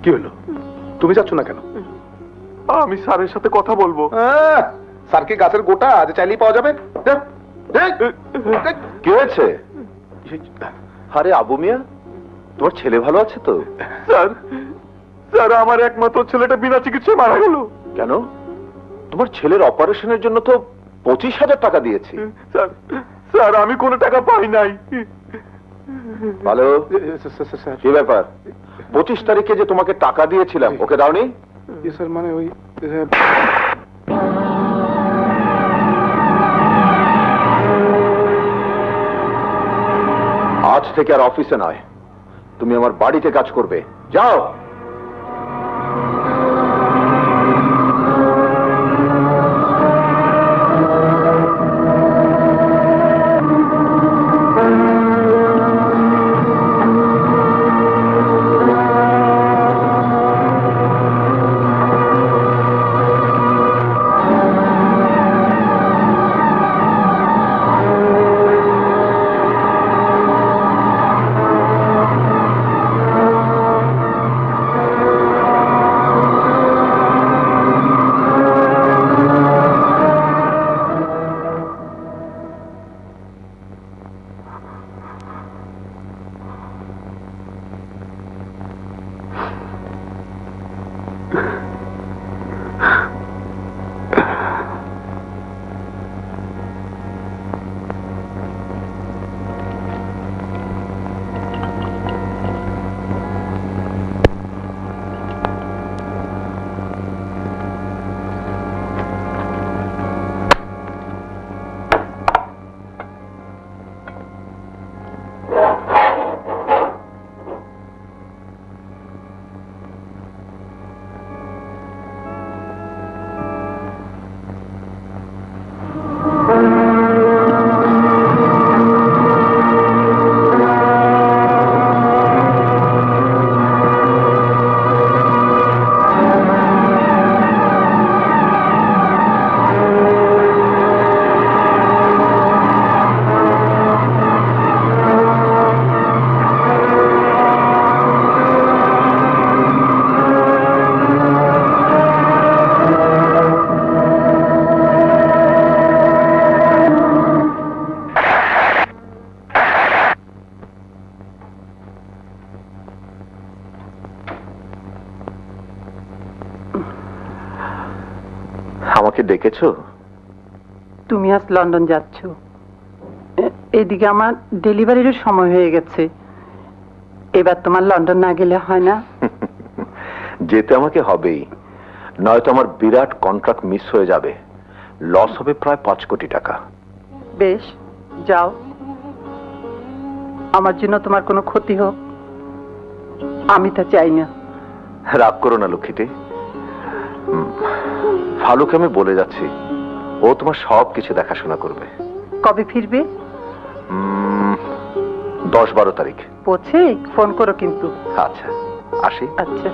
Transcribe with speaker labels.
Speaker 1: কি হলো? তুমি যাচ্ছ না কেন?
Speaker 2: আমি স্যারের সাথে কথা বলবো।
Speaker 1: স্যার কি গাছের গোটা আজ চাইলেই পাওয়া যাবে?
Speaker 3: কি হয়েছে? আরে আবু মিয়া, তোমার ছেলে ভালো আছে তো?
Speaker 2: স্যার, স্যার আমার একমাত্র ছেলেটা বিনা চিকিৎসায় মারা গেল।
Speaker 3: কেন? তোমার ছেলের অপারেশনের জন্য তো 25,000 টাকা দিয়েছি।
Speaker 2: স্যার, স্যার আমি কোনো টাকা পাই নাই।
Speaker 3: ভালো, কি ব্যাপার? 25 তারিখে যে তোমাকে টাকা দিয়েছিলাম, ওকে দাওনি?
Speaker 1: স্যার মানে ওই
Speaker 3: আজ থেকে আর অফিসে নয়, তুমি আমার বাড়িতে কাজ করবে। যাও। আমাকে ডেকেছো?
Speaker 4: তুমি আজ লন্ডন যাচ্ছ, এদিকে আমার ডেলিভারিরও সময় হয়ে গেছে। এবার তোমার লন্ডন না গেলে হয় না?
Speaker 3: যেতে আমাকে হবেই, নয়তো আমার বিরাট কন্ট্রাক্ট মিস হয়ে যাবে। লস হবে প্রায় 5 কোটি টাকা।
Speaker 4: বেশ, যাও। আমার জন্য তোমার কোনো ক্ষতি হোক আমি তা চাই না।
Speaker 3: রাগ করো না লক্ষ্মীটি। ফালুকে আমি বলে যাচ্ছি, ও তোমার সব কিছু দেখাশোনা করবে।
Speaker 4: কবে ফিরবে?
Speaker 3: 10-12 তারিখ।
Speaker 4: পৌঁছে ফোন করো কিন্তু।
Speaker 3: আচ্ছা, আসি।
Speaker 4: আচ্ছা।